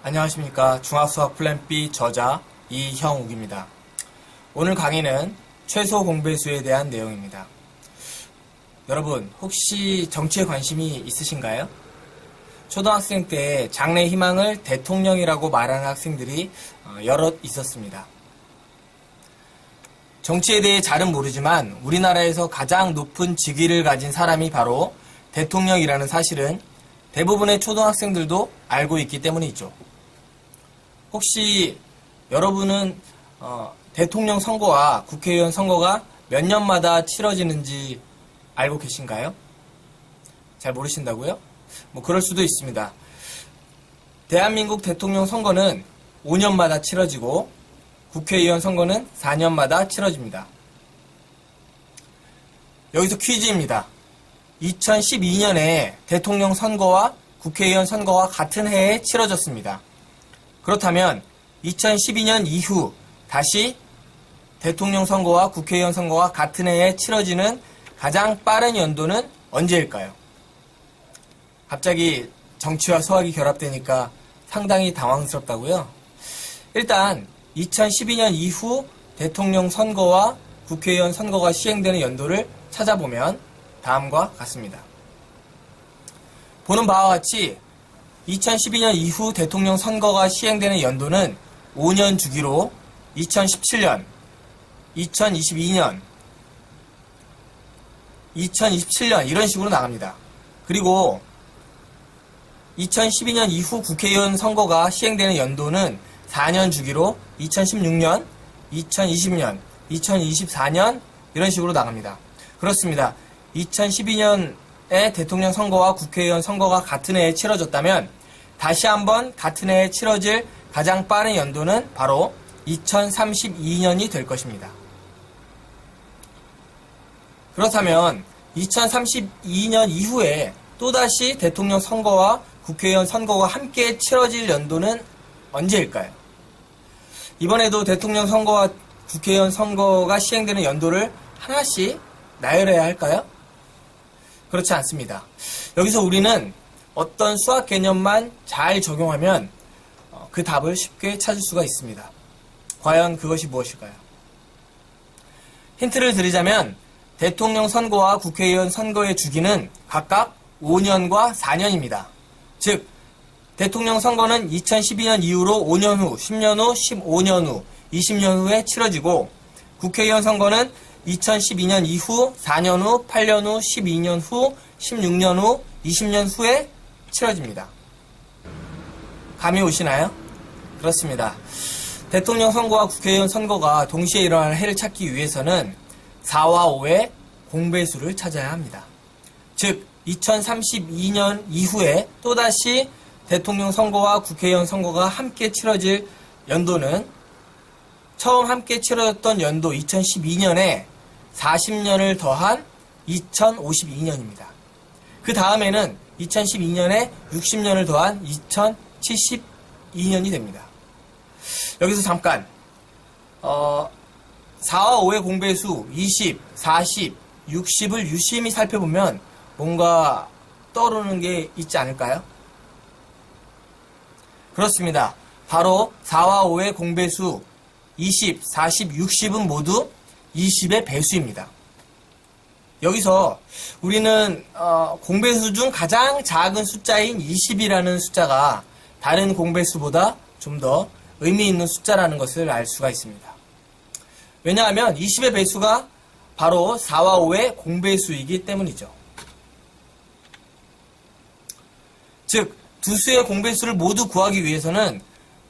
안녕하십니까. 중학수학 플랜 B 저자 이형욱입니다. 오늘 강의는 최소 공배수에 대한 내용입니다. 여러분, 혹시 정치에 관심이 있으신가요? 초등학생 때 장래 희망을 대통령이라고 말하는 학생들이 여럿 있었습니다. 정치에 대해 잘은 모르지만 우리나라에서 가장 높은 직위를 가진 사람이 바로 대통령이라는 사실은 대부분의 초등학생들도 알고 있기 때문이죠. 혹시 여러분은 대통령 선거와 국회의원 선거가 몇 년마다 치러지는지 알고 계신가요? 잘 모르신다고요? 그럴 수도 있습니다. 대한민국 대통령 선거는 5년마다 치러지고 국회의원 선거는 4년마다 치러집니다. 여기서 퀴즈입니다. 2012년에 대통령 선거와 국회의원 선거가 같은 해에 치러졌습니다. 그렇다면 2012년 이후 다시 대통령 선거와 국회의원 선거가 같은 해에 치러지는 가장 빠른 연도는 언제일까요? 갑자기 정치와 수학이 결합되니까 상당히 당황스럽다고요? 일단 2012년 이후 대통령 선거와 국회의원 선거가 시행되는 연도를 찾아보면 다음과 같습니다. 보는 바와 같이 2012년 이후 대통령 선거가 시행되는 연도는 5년 주기로 2017년, 2022년, 2027년 이런 식으로 나갑니다. 그리고 2012년 이후 국회의원 선거가 시행되는 연도는 4년 주기로 2016년, 2020년, 2024년 이런 식으로 나갑니다. 그렇습니다. 2012년에 대통령 선거와 국회의원 선거가 같은 해에 치러졌다면 다시 한번 같은 해에 치러질 가장 빠른 연도는 바로 2032년이 될 것입니다. 그렇다면 2032년 이후에 또다시 대통령 선거와 국회의원 선거가 함께 치러질 연도는 언제일까요? 이번에도 대통령 선거와 국회의원 선거가 시행되는 연도를 하나씩 나열해야 할까요? 그렇지 않습니다. 여기서 우리는 어떤 수학 개념만 잘 적용하면 그 답을 쉽게 찾을 수가 있습니다. 과연 그것이 무엇일까요? 힌트를 드리자면 대통령 선거와 국회의원 선거의 주기는 각각 5년과 4년입니다. 즉 대통령 선거는 2012년 이후로 5년 후, 10년 후, 15년 후, 20년 후에 치러지고 국회의원 선거는 2012년 이후, 4년 후, 8년 후, 12년 후, 16년 후, 20년 후에 치러집니다. 감이 오시나요? 그렇습니다. 대통령 선거와 국회의원 선거가 동시에 일어나는 해를 찾기 위해서는 4와 5의 공배수를 찾아야 합니다. 즉 2032년 이후에 또다시 대통령 선거와 국회의원 선거가 함께 치러질 연도는 처음 함께 치러졌던 연도 2012년에 40년을 더한 2052년입니다. 그 다음에는 2012년에 60년을 더한 2072년이 됩니다. 여기서 잠깐 4와 5의 공배수 20, 40, 60을 유심히 살펴보면 뭔가 떠오르는 게 있지 않을까요? 그렇습니다. 바로 4와 5의 공배수 20, 40, 60은 모두 20의 배수입니다. 여기서 우리는 공배수 중 가장 작은 숫자인 20이라는 숫자가 다른 공배수보다 좀 더 의미 있는 숫자라는 것을 알 수가 있습니다. 왜냐하면 20의 배수가 바로 4와 5의 공배수이기 때문이죠. 즉, 두 수의 공배수를 모두 구하기 위해서는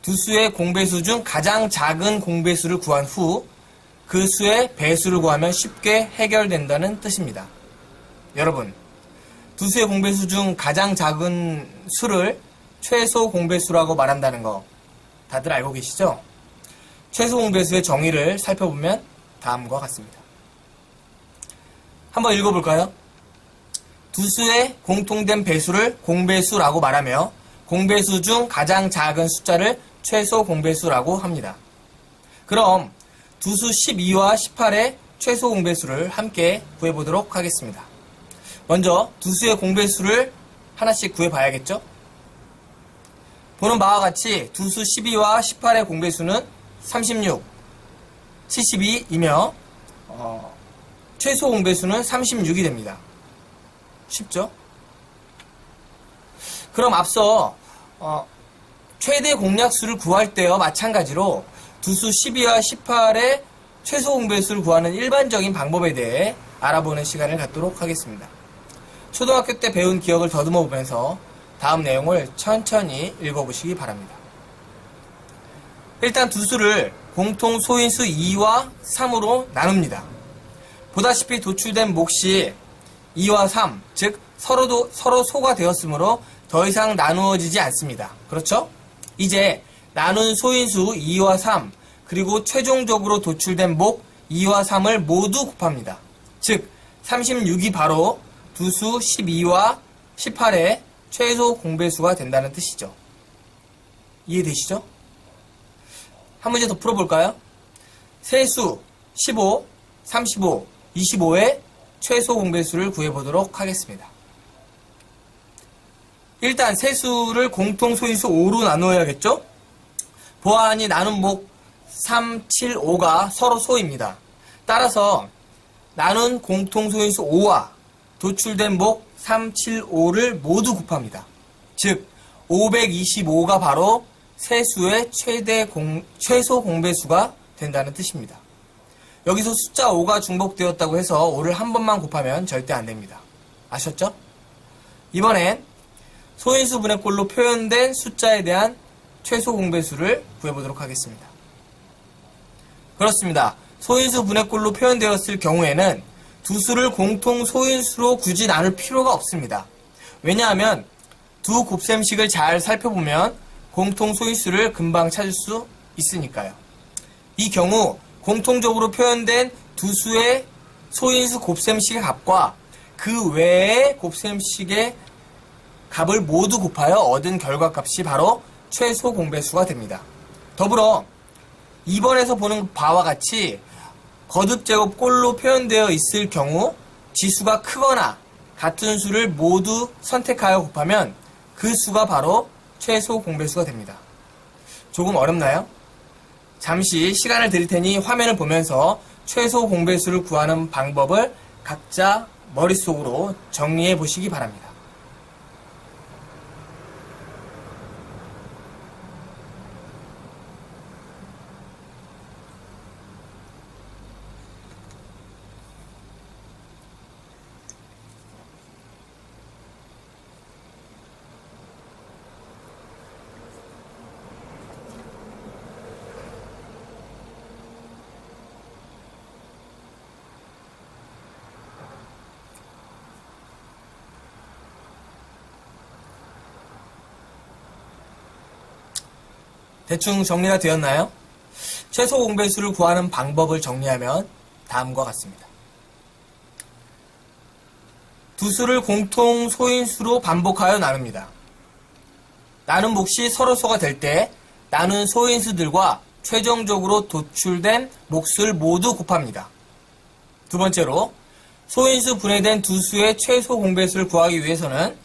두 수의 공배수 중 가장 작은 공배수를 구한 후 그 수의 배수를 구하면 쉽게 해결된다는 뜻입니다. 여러분, 두 수의 공배수 중 가장 작은 수를 최소 공배수라고 말한다는 거 다들 알고 계시죠? 최소 공배수의 정의를 살펴보면 다음과 같습니다. 한번 읽어볼까요? 두 수의 공통된 배수를 공배수라고 말하며 공배수 중 가장 작은 숫자를 최소 공배수라고 합니다. 그럼 두 수 12와 18의 최소 공배수를 함께 구해보도록 하겠습니다. 먼저 두 수의 공배수를 하나씩 구해봐야겠죠? 보는 바와 같이 두수 12와 18의 공배수는 36, 72이며 최소 공배수는 36이 됩니다. 쉽죠? 그럼 앞서 최대 공약수를 구할 때와 마찬가지로 두수 12와 18의 최소 공배수를 구하는 일반적인 방법에 대해 알아보는 시간을 갖도록 하겠습니다. 초등학교 때 배운 기억을 더듬어 보면서 다음 내용을 천천히 읽어보시기 바랍니다. 일단 두수를 공통 소인수 2와 3으로 나눕니다. 보다시피 도출된 몫이 2와 3, 즉 서로 소가 되었으므로 더 이상 나누어지지 않습니다. 그렇죠? 이제 나눈 소인수 2와 3, 그리고 최종적으로 도출된 목 2와 3을 모두 곱합니다. 즉 36이 바로 두수 12와 18의 최소 공배수가 된다는 뜻이죠. 이해되시죠? 한 문제 더 풀어볼까요? 세수 15, 35, 25의 최소 공배수를 구해보도록 하겠습니다. 일단 세수를 공통 소인수 5로 나누어야겠죠? 보아하니 나눈 목 3, 7, 5가 서로 소입니다. 따라서 나눈 공통 소인수 5와 도출된 목 3, 7, 5를 모두 곱합니다. 즉 525가 바로 세수의 최소 공배수가 된다는 뜻입니다. 여기서 숫자 5가 중복되었다고 해서 5를 한 번만 곱하면 절대 안 됩니다. 아셨죠? 이번엔 소인수 분해꼴로 표현된 숫자에 대한 최소 공배수를 구해보도록 하겠습니다. 그렇습니다. 소인수 분해꼴로 표현되었을 경우에는 두수를 공통 소인수로 굳이 나눌 필요가 없습니다. 왜냐하면 두 곱셈식을 잘 살펴보면 공통 소인수를 금방 찾을 수 있으니까요. 이 경우 공통적으로 표현된 두수의 소인수 곱셈식의 값과 그 외의 곱셈식의 값을 모두 곱하여 얻은 결과값이 바로 최소 공배수가 됩니다. 더불어 2번에서 보는 바와 같이 거듭제곱 꼴로 표현되어 있을 경우 지수가 크거나 같은 수를 모두 선택하여 곱하면 그 수가 바로 최소 공배수가 됩니다. 조금 어렵나요? 잠시 시간을 드릴 테니 화면을 보면서 최소 공배수를 구하는 방법을 각자 머릿속으로 정리해 보시기 바랍니다. 대충 정리가 되었나요? 최소 공배수를 구하는 방법을 정리하면 다음과 같습니다. 두수를 공통 소인수로 반복하여 나눕니다. 나눈 몫이 서로 소가 될 때 나눈 소인수들과 최종적으로 도출된 몫을 모두 곱합니다. 두 번째로 소인수 분해된 두수의 최소 공배수를 구하기 위해서는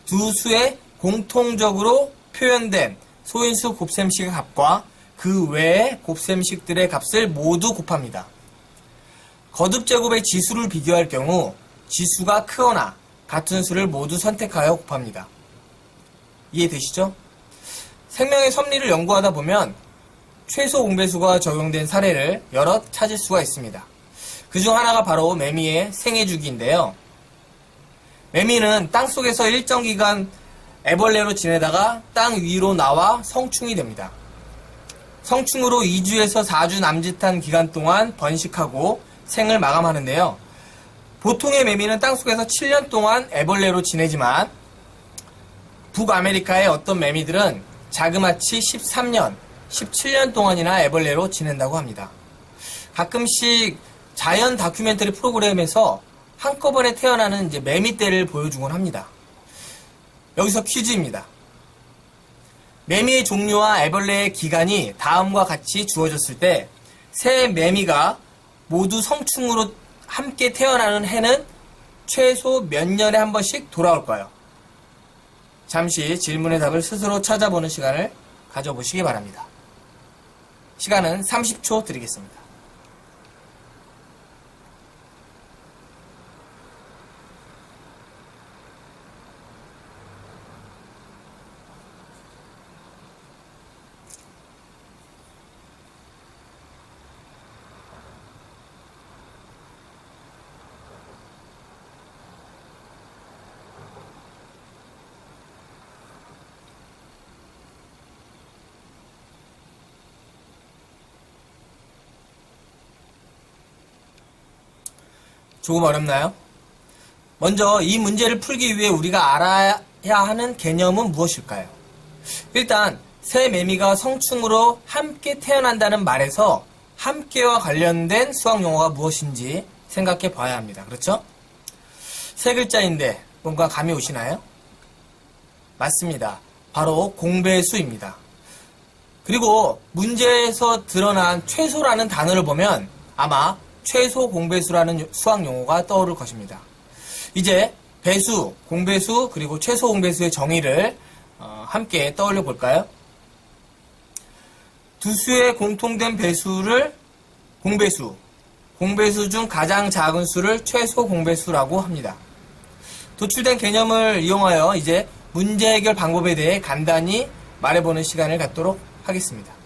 두수의 공통적으로 표현된 소인수 곱셈식의 값과 그 외의 곱셈식들의 값을 모두 곱합니다. 거듭제곱의 지수를 비교할 경우 지수가 크거나 같은 수를 모두 선택하여 곱합니다. 이해되시죠? 생명의 섭리를 연구하다 보면 최소 공배수가 적용된 사례를 여럿 찾을 수가 있습니다. 그중 하나가 바로 매미의 생애주기인데요. 매미는 땅속에서 일정 기간 애벌레로 지내다가 땅 위로 나와 성충이 됩니다. 성충으로 2주에서 4주 남짓한 기간 동안 번식하고 생을 마감하는데요. 보통의 매미는 땅속에서 7년 동안 애벌레로 지내지만 북아메리카의 어떤 매미들은 자그마치 13년, 17년 동안이나 애벌레로 지낸다고 합니다. 가끔씩 자연 다큐멘터리 프로그램에서 한꺼번에 태어나는 이제 매미떼를 보여주곤 합니다. 여기서 퀴즈입니다. 매미의 종류와 애벌레의 기간이 다음과 같이 주어졌을 때 새 매미가 모두 성충으로 함께 태어나는 해는 최소 몇 년에 한 번씩 돌아올까요? 잠시 질문의 답을 스스로 찾아보는 시간을 가져보시기 바랍니다. 시간은 30초 드리겠습니다. 조금 어렵나요? 먼저 이 문제를 풀기 위해 우리가 알아야 하는 개념은 무엇일까요? 일단 새 매미가 성충으로 함께 태어난다는 말에서 함께와 관련된 수학 용어가 무엇인지 생각해 봐야 합니다. 그렇죠? 세 글자인데 뭔가 감이 오시나요? 맞습니다. 바로 공배수입니다. 그리고 문제에서 드러난 최소라는 단어를 보면 아마 최소 공배수라는 수학 용어가 떠오를 것입니다. 이제 배수, 공배수, 그리고 최소 공배수의 정의를 함께 떠올려 볼까요? 두 수의 공통된 배수를 공배수, 공배수 중 가장 작은 수를 최소 공배수라고 합니다. 도출된 개념을 이용하여 이제 문제 해결 방법에 대해 간단히 말해보는 시간을 갖도록 하겠습니다.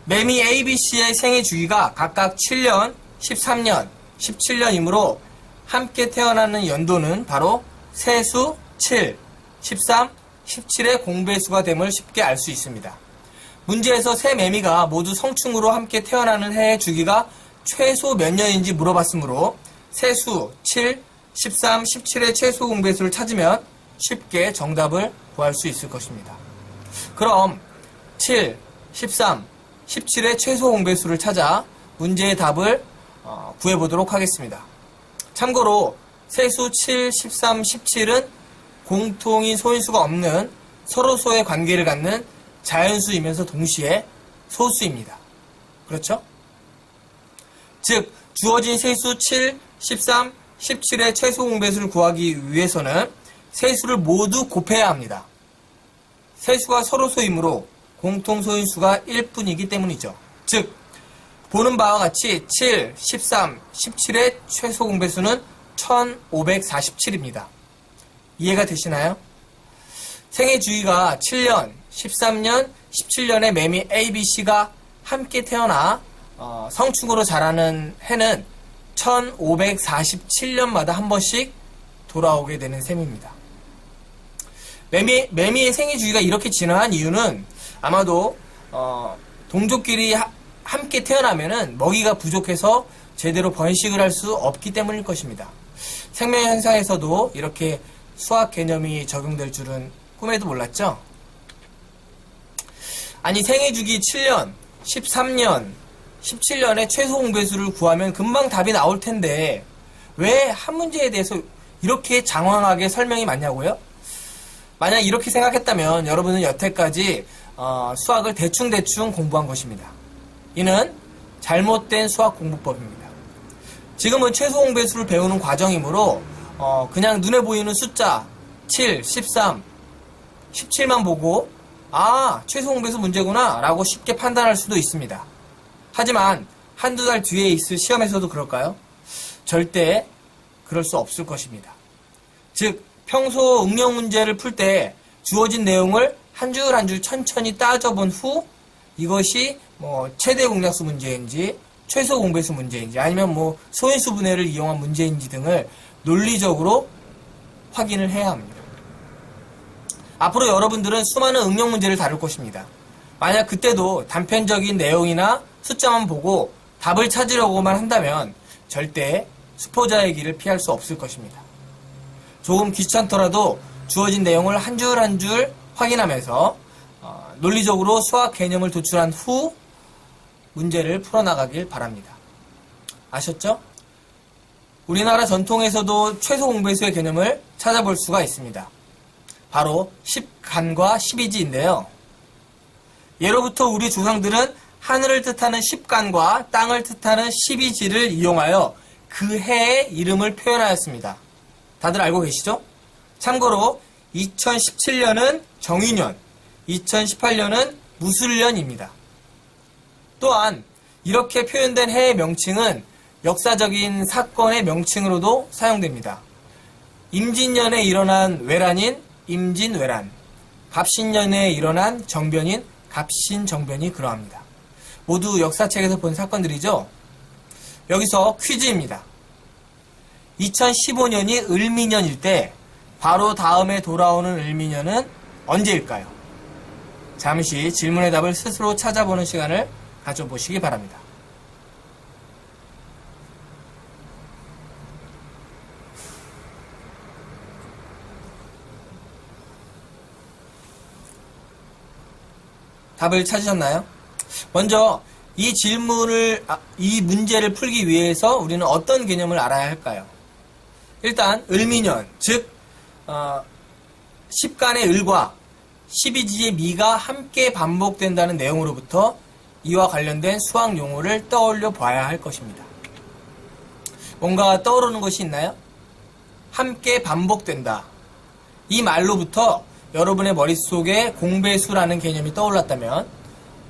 매미 ABC의 생애 주기가 각각 7년, 13년, 17년이므로 함께 태어나는 연도는 바로 세수 7, 13, 17의 공배수가 됨을 쉽게 알 수 있습니다. 문제에서 세 매미가 모두 성충으로 함께 태어나는 해의 주기가 최소 몇 년인지 물어봤으므로 세수 7, 13, 17의 최소 공배수를 찾으면 쉽게 정답을 구할 수 있을 것입니다. 그럼 7, 13, 17의 최소 공배수를 찾아 문제의 답을 구해보도록 하겠습니다. 참고로 세수 7, 13, 17은 공통인 소인수가 없는 서로소의 관계를 갖는 자연수이면서 동시에 소수입니다. 그렇죠? 즉 주어진 세수 7, 13, 17의 최소 공배수를 구하기 위해서는 세수를 모두 곱해야 합니다. 세수가 서로소이므로 공통소인수가 1뿐이기 때문이죠. 즉 보는 바와 같이 7, 13, 17의 최소 공배수는 1547입니다. 이해가 되시나요? 생애 주기가 7년, 13년, 17년의 매미 ABC가 함께 태어나 성충으로 자라는 해는 1547년마다 한 번씩 돌아오게 되는 셈입니다. 매미의 생애 주기가 이렇게 진화한 이유는 아마도 동족끼리 함께 태어나면은 먹이가 부족해서 제대로 번식을 할 수 없기 때문일 것입니다. 생명 현상에서도 이렇게 수학 개념이 적용될 줄은 꿈에도 몰랐죠? 아니 생애 주기 7년, 13년, 17년의 최소 공배수를 구하면 금방 답이 나올 텐데 왜 한 문제에 대해서 이렇게 장황하게 설명이 많냐고요? 만약 이렇게 생각했다면 여러분은 여태까지 수학을 대충대충 공부한 것입니다. 이는 잘못된 수학 공부법입니다. 지금은 최소 공배수를 배우는 과정이므로 그냥 눈에 보이는 숫자 7, 13, 17만 보고 최소 공배수 문제구나 라고 쉽게 판단할 수도 있습니다. 하지만 한두 달 뒤에 있을 시험에서도 그럴까요? 절대 그럴 수 없을 것입니다. 즉 평소 응용 문제를 풀 때 주어진 내용을 한 줄 한 줄 천천히 따져본 후 이것이 최대 공약수 문제인지 최소 공배수 문제인지 아니면 소인수 분해를 이용한 문제인지 등을 논리적으로 확인을 해야 합니다. 앞으로 여러분들은 수많은 응용 문제를 다룰 것입니다. 만약 그때도 단편적인 내용이나 숫자만 보고 답을 찾으려고만 한다면 절대 수포자의 길을 피할 수 없을 것입니다. 조금 귀찮더라도 주어진 내용을 한 줄 한 줄 확인하면서 논리적으로 수학 개념을 도출한 후 문제를 풀어나가길 바랍니다. 아셨죠? 우리나라 전통에서도 최소 공배수의 개념을 찾아볼 수가 있습니다. 바로 10간과 12지인데요. 예로부터 우리 조상들은 하늘을 뜻하는 10간과 땅을 뜻하는 12지를 이용하여 그 해의 이름을 표현하였습니다. 다들 알고 계시죠? 참고로 2017년은 정유년, 2018년은 무술년입니다. 또한 이렇게 표현된 해의 명칭은 역사적인 사건의 명칭으로도 사용됩니다. 임진년에 일어난 외란인 임진외란, 갑신년에 일어난 정변인 갑신정변이 그러합니다. 모두 역사책에서 본 사건들이죠. 여기서 퀴즈입니다. 2015년이 을미년일 때 바로 다음에 돌아오는 을미년은 언제일까요? 잠시 질문의 답을 스스로 찾아보는 시간을 가져보시기 바랍니다. 답을 찾으셨나요? 먼저 이 문제를 풀기 위해서 우리는 어떤 개념을 알아야 할까요? 일단 을미년, 즉 10간의 을과 12지의 미가 함께 반복된다는 내용으로부터 이와 관련된 수학 용어를 떠올려 봐야 할 것입니다. 뭔가 떠오르는 것이 있나요? 함께 반복된다. 이 말로부터 여러분의 머릿속에 공배수라는 개념이 떠올랐다면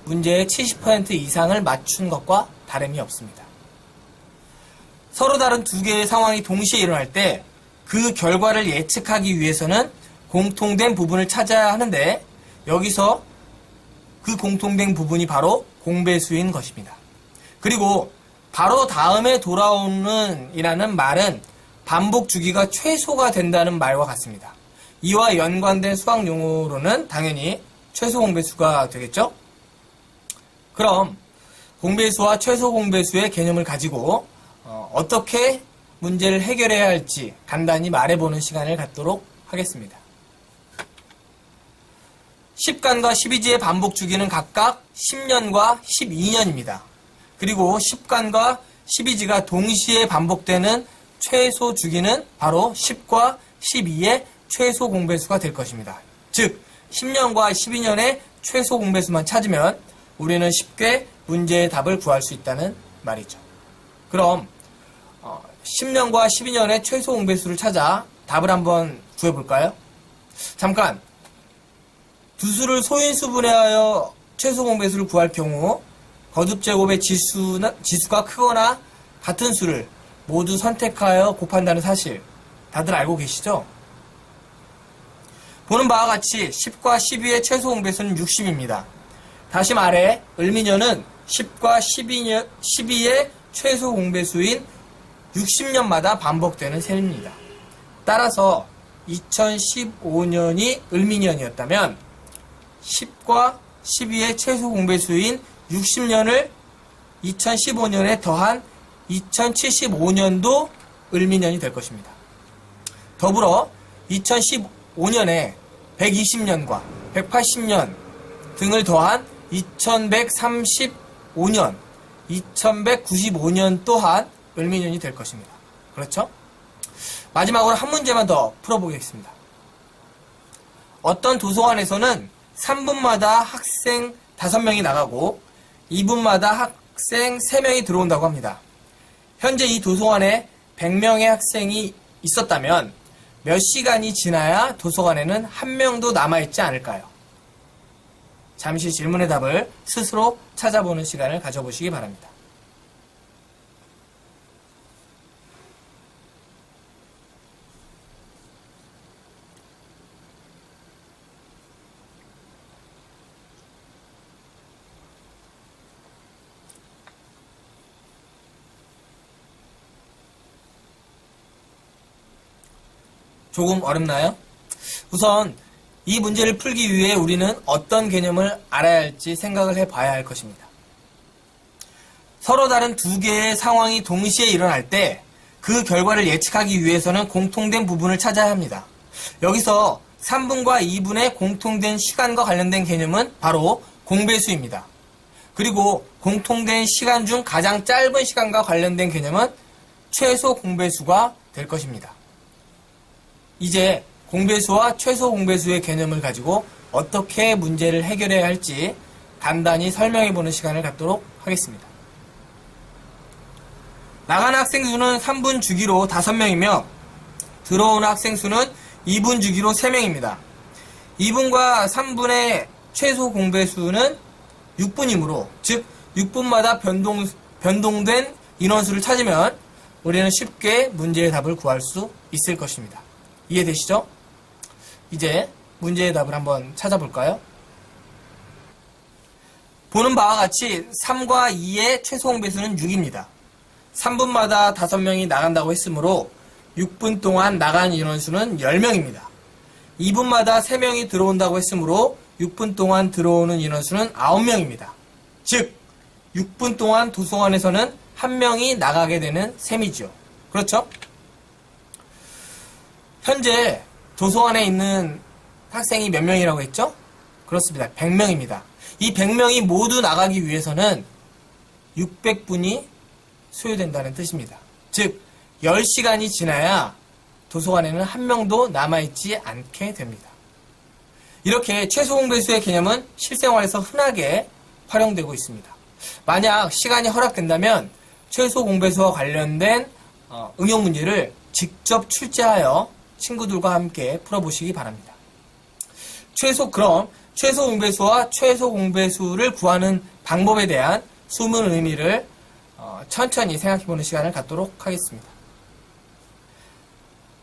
문제의 70% 이상을 맞춘 것과 다름이 없습니다. 서로 다른 두 개의 상황이 동시에 일어날 때 그 결과를 예측하기 위해서는 공통된 부분을 찾아야 하는데 여기서 그 공통된 부분이 바로 공배수인 것입니다. 그리고 바로 다음에 돌아오는 이라는 말은 반복 주기가 최소가 된다는 말과 같습니다. 이와 연관된 수학 용어로는 당연히 최소 공배수가 되겠죠? 그럼 공배수와 최소 공배수의 개념을 가지고 어떻게 문제를 해결해야 할지 간단히 말해보는 시간을 갖도록 하겠습니다. 10간과 12지의 반복 주기는 각각 10년과 12년입니다. 그리고 10간과 12지가 동시에 반복되는 최소 주기는 바로 10과 12의 최소 공배수가 될 것입니다. 즉 10년과 12년의 최소 공배수만 찾으면 우리는 쉽게 문제의 답을 구할 수 있다는 말이죠. 그럼 10년과 12년의 최소 공배수를 찾아 답을 한번 구해볼까요? 잠깐, 두 수를 소인수분해하여 최소 공배수를 구할 경우 거듭제곱의 지수가 크거나 같은 수를 모두 선택하여 곱한다는 사실 다들 알고 계시죠? 보는 바와 같이 10과 12의 최소 공배수는 60입니다. 다시 말해 을미년은 10과 12의 최소 공배수인 60년마다 반복되는 셈입니다. 따라서 2015년이 을미년이었다면 10과 12의 최소 공배수인 60년을 2015년에 더한 2075년도 을미년이 될 것입니다. 더불어 2015년에 120년과 180년 등을 더한 2135년, 2195년 또한 을미년이 될 것입니다. 그렇죠? 마지막으로 한 문제만 더 풀어보겠습니다. 어떤 도서관에서는 3분마다 학생 5명이 나가고 2분마다 학생 3명이 들어온다고 합니다. 현재 이 도서관에 100명의 학생이 있었다면 몇 시간이 지나야 도서관에는 1명도 남아있지 않을까요? 잠시 질문의 답을 스스로 찾아보는 시간을 가져보시기 바랍니다. 조금 어렵나요? 우선 이 문제를 풀기 위해 우리는 어떤 개념을 알아야 할지 생각을 해봐야 할 것입니다. 서로 다른 두 개의 상황이 동시에 일어날 때 그 결과를 예측하기 위해서는 공통된 부분을 찾아야 합니다. 여기서 3분과 2분의 공통된 시간과 관련된 개념은 바로 공배수입니다. 그리고 공통된 시간 중 가장 짧은 시간과 관련된 개념은 최소 공배수가 될 것입니다. 이제 공배수와 최소 공배수의 개념을 가지고 어떻게 문제를 해결해야 할지 간단히 설명해보는 시간을 갖도록 하겠습니다. 나가는 학생 수는 3분 주기로 5명이며 들어오는 학생 수는 2분 주기로 3명입니다. 2분과 3분의 최소 공배수는 6분이므로, 즉 6분마다 변동된 인원수를 찾으면 우리는 쉽게 문제의 답을 구할 수 있을 것입니다. 이해되시죠? 이제 문제의 답을 한번 찾아볼까요? 보는 바와 같이 3과 2의 최소 공배수는 6입니다. 3분마다 5명이 나간다고 했으므로 6분 동안 나간 인원수는 10명입니다. 2분마다 3명이 들어온다고 했으므로 6분 동안 들어오는 인원수는 9명입니다. 즉 6분 동안 도서관에서는 1명이 나가게 되는 셈이죠. 그렇죠? 현재 도서관에 있는 학생이 몇 명이라고 했죠? 그렇습니다. 100명입니다. 이 100명이 모두 나가기 위해서는 600분이 소요된다는 뜻입니다. 즉 10시간이 지나야 도서관에는 1명도 남아있지 않게 됩니다. 이렇게 최소 공배수의 개념은 실생활에서 흔하게 활용되고 있습니다. 만약 시간이 허락된다면 최소 공배수와 관련된 응용 문제를 직접 출제하여 친구들과 함께 풀어보시기 바랍니다. 그럼 최소 공배수와 최소 공배수를 구하는 방법에 대한 숨은 의미를 천천히 생각해보는 시간을 갖도록 하겠습니다.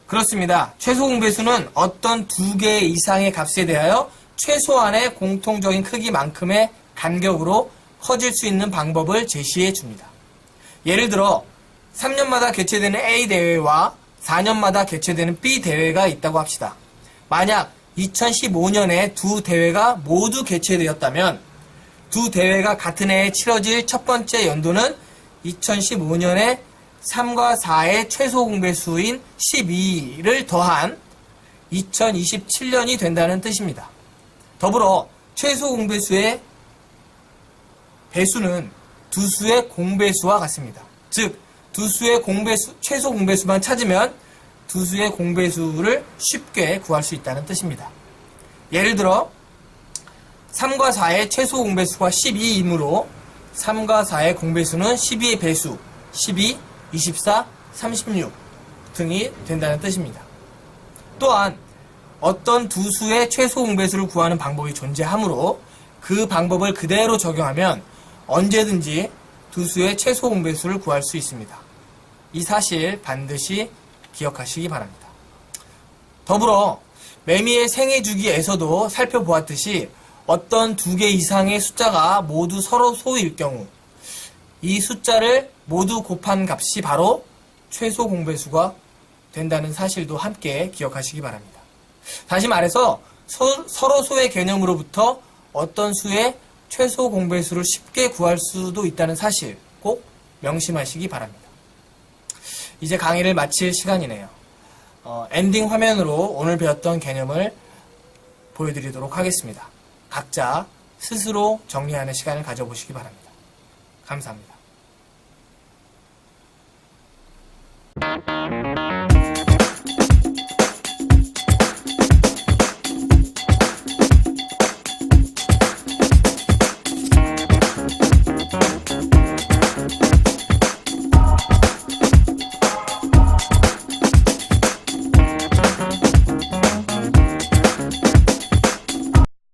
그렇습니다. 최소 공배수는 어떤 2개 이상의 값에 대하여 최소한의 공통적인 크기만큼의 간격으로 커질 수 있는 방법을 제시해 줍니다. 예를 들어 3년마다 개최되는 A 대회와 4년마다 개최되는 B 대회가 있다고 합시다. 만약 2015년에 두 대회가 모두 개최되었다면 두 대회가 같은 해에 치러질 첫 번째 연도는 2015년에 3과 4의 최소 공배수인 12를 더한 2027년이 된다는 뜻입니다. 더불어 최소 공배수의 배수는 두 수의 공배수와 같습니다. 즉, 두 수의 최소 공배수만 찾으면 두 수의 공배수를 쉽게 구할 수 있다는 뜻입니다. 예를 들어 3과 4의 최소 공배수가 12이므로 3과 4의 공배수는 12의 배수 12, 24, 36 등이 된다는 뜻입니다. 또한 어떤 두 수의 최소 공배수를 구하는 방법이 존재하므로 그 방법을 그대로 적용하면 언제든지 두 수의 최소 공배수를 구할 수 있습니다. 이 사실 반드시 기억하시기 바랍니다. 더불어 매미의 생애 주기에서도 살펴보았듯이 어떤 2개 이상의 숫자가 모두 서로 소일 경우 이 숫자를 모두 곱한 값이 바로 최소 공배수가 된다는 사실도 함께 기억하시기 바랍니다. 다시 말해서 서로 소의 개념으로부터 어떤 수의 최소 공배수를 쉽게 구할 수도 있다는 사실 꼭 명심하시기 바랍니다. 이제 강의를 마칠 시간이네요. 엔딩 화면으로 오늘 배웠던 개념을 보여드리도록 하겠습니다. 각자 스스로 정리하는 시간을 가져보시기 바랍니다. 감사합니다.